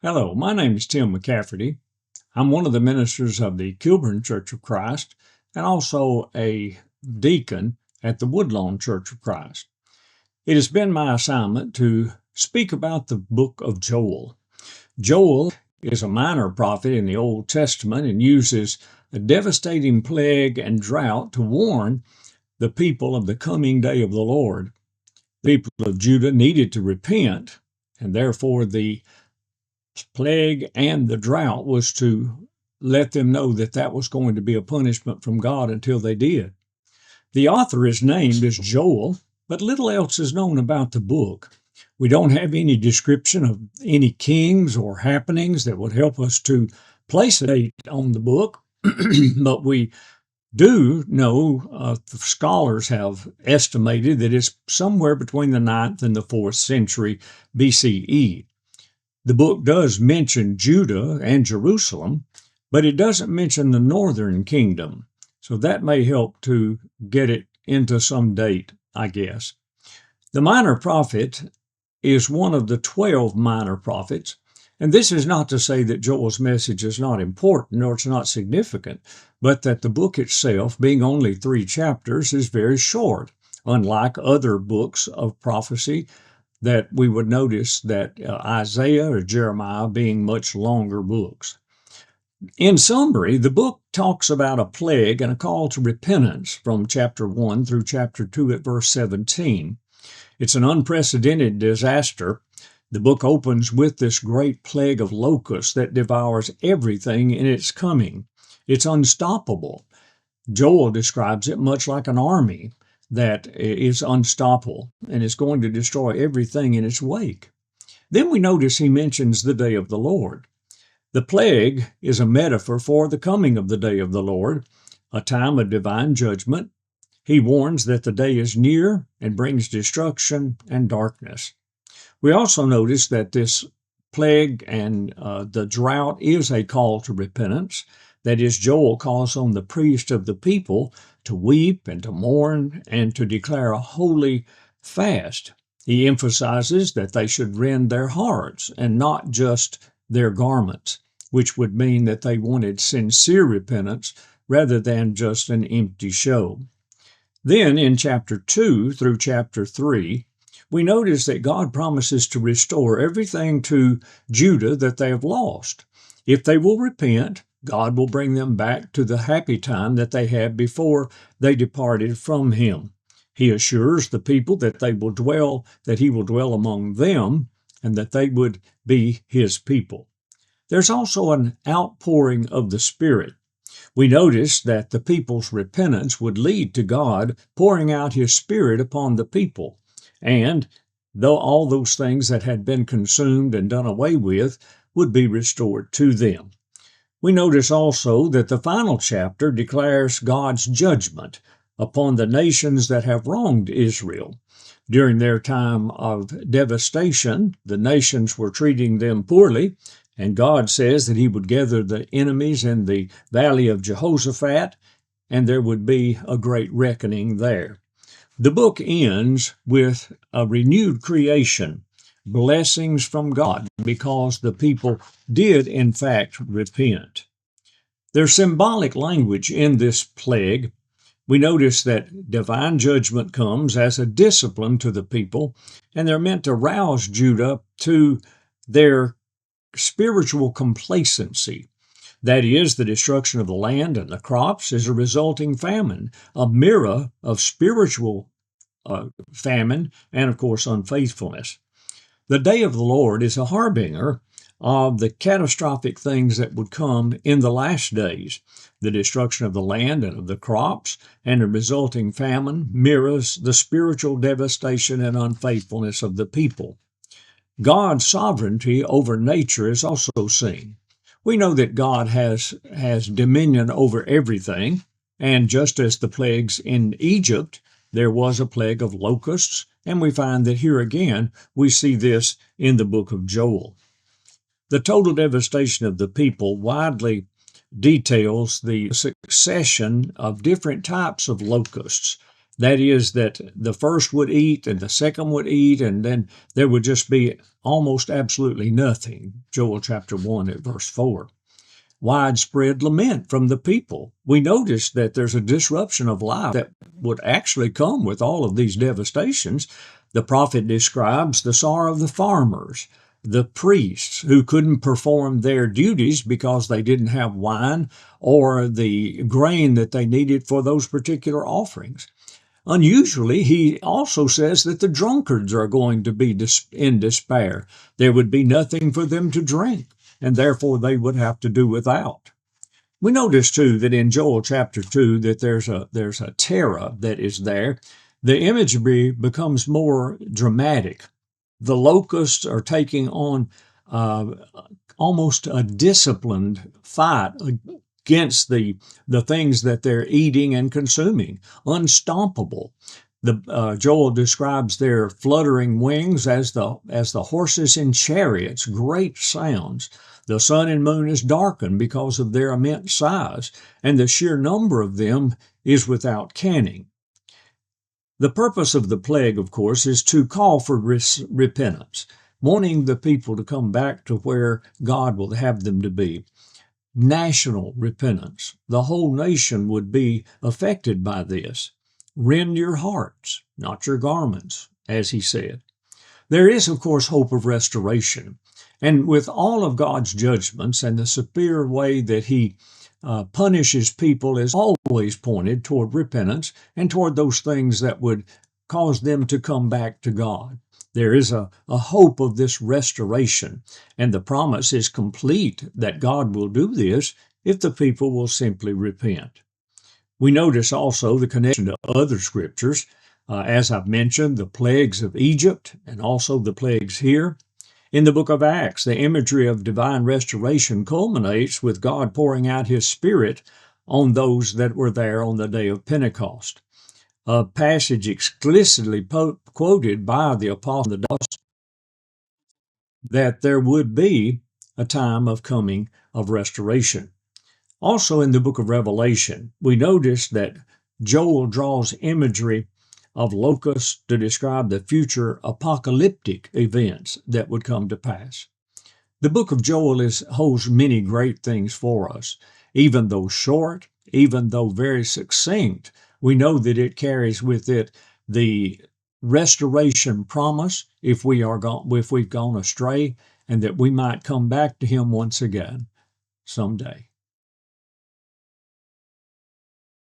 Hello, my name is Tim McCafferty. I'm one of the ministers of the Kilburn Church of Christ and also a deacon at the Woodlawn Church of Christ. It has been my assignment to speak about the book of Joel. Joel is a minor prophet in the Old Testament and uses a devastating plague and drought to warn the people of the coming day of the Lord. The people of Judah needed to repent, and therefore the plague and the drought was to let them know that that was going to be a punishment from God until they did. The author is named as Joel, but little else is known about the book. We don't have any description of any kings or happenings that would help us to place a date on the book, but we do know, the scholars have estimated that it's somewhere between the 9th and the 4th century BCE. The book does mention Judah and Jerusalem, but it doesn't mention the northern kingdom. So that may help to get it into some date, I guess. The minor prophet is one of the 12 minor prophets. And this is not to say that Joel's message is not important or it's not significant, but that the book itself, being only 3 chapters, is very short, unlike other books of prophecy that we would notice that Isaiah or Jeremiah being much longer books. In summary, the book talks about a plague and a call to repentance from chapter 1 through chapter 2 at verse 17. It's an unprecedented disaster. The book opens with this great plague of locusts that devours everything in its coming. It's unstoppable. Joel describes it much like an army that is unstoppable and is going to destroy everything in its wake. Then we notice he mentions the day of the Lord. The plague is a metaphor for the coming of the day of the Lord, a time of divine judgment. He warns that the day is near and brings destruction and darkness. We also notice that this plague and the drought is a call to repentance. That is, Joel calls on the priest of the people to weep and to mourn and to declare a holy fast. He emphasizes that they should rend their hearts and not just their garments, which would mean that they wanted sincere repentance rather than just an empty show. Then in chapter 2 through chapter 3, we notice that God promises to restore everything to Judah that they have lost. If they will repent, God will bring them back to the happy time that they had before they departed from him. He assures the people that he will dwell among them, and that they would be his people. There's also an outpouring of the Spirit. We notice that the people's repentance would lead to God pouring out his Spirit upon the people. And though all those things that had been consumed and done away with would be restored to them. We notice also that the final chapter declares God's judgment upon the nations that have wronged Israel. During their time of devastation, the nations were treating them poorly, and God says that he would gather the enemies in the valley of Jehoshaphat, and there would be a great reckoning there. The book ends with a renewed creation, blessings from God, because the people did in fact repent. There's symbolic language in this plague. We notice that divine judgment comes as a discipline to the people, and they're meant to rouse Judah to their spiritual complacency. That is, the destruction of the land and the crops is a resulting famine, a mirror of spiritual famine and, of course, unfaithfulness. The day of the Lord is a harbinger of the catastrophic things that would come in the last days. The destruction of the land and of the crops and the resulting famine mirrors the spiritual devastation and unfaithfulness of the people. God's sovereignty over nature is also seen. We know that God has dominion over everything, and just as the plagues in Egypt, there was a plague of locusts, and we find that here again we see this in the book of Joel. The total devastation of the people widely details the succession of different types of locusts. That is, that the first would eat and the second would eat, and then there would just be almost absolutely nothing. Joel chapter 1 at verse 4. Widespread lament from the people. We notice that there's a disruption of life that would actually come with all of these devastations. The prophet describes the sorrow of the farmers, the priests who couldn't perform their duties because they didn't have wine or the grain that they needed for those particular offerings. Unusually, he also says that the drunkards are going to be in despair. There would be nothing for them to drink, and therefore they would have to do without. We notice too that in Joel chapter 2 that there's a terror that is there. The imagery becomes more dramatic. The locusts are taking on almost a disciplined fight against the things that they're eating and consuming, unstoppable. Joel describes their fluttering wings as the horses in chariots, great sounds. The sun and moon is darkened because of their immense size, and the sheer number of them is without canning. The purpose of the plague, of course, is to call for repentance, wanting the people to come back to where God will have them to be. National repentance. The whole nation would be affected by this. Rend your hearts, not your garments, as he said. There is, of course, hope of restoration. And with all of God's judgments and the severe way that he punishes people is always pointed toward repentance and toward those things that would cause them to come back to God. There is a hope of this restoration, and the promise is complete that God will do this if the people will simply repent. We notice also the connection to other scriptures. As I've mentioned, the plagues of Egypt and also the plagues here. In the book of Acts, the imagery of divine restoration culminates with God pouring out his Spirit on those that were there on the day of Pentecost. A passage explicitly quoted by the apostle that there would be a time of coming of restoration. Also in the book of Revelation, we notice that Joel draws imagery of locusts to describe the future apocalyptic events that would come to pass. The book of Joel holds many great things for us. Even though short, even though very succinct, we know that it carries with it the restoration promise if we've gone astray, and that we might come back to him once again someday.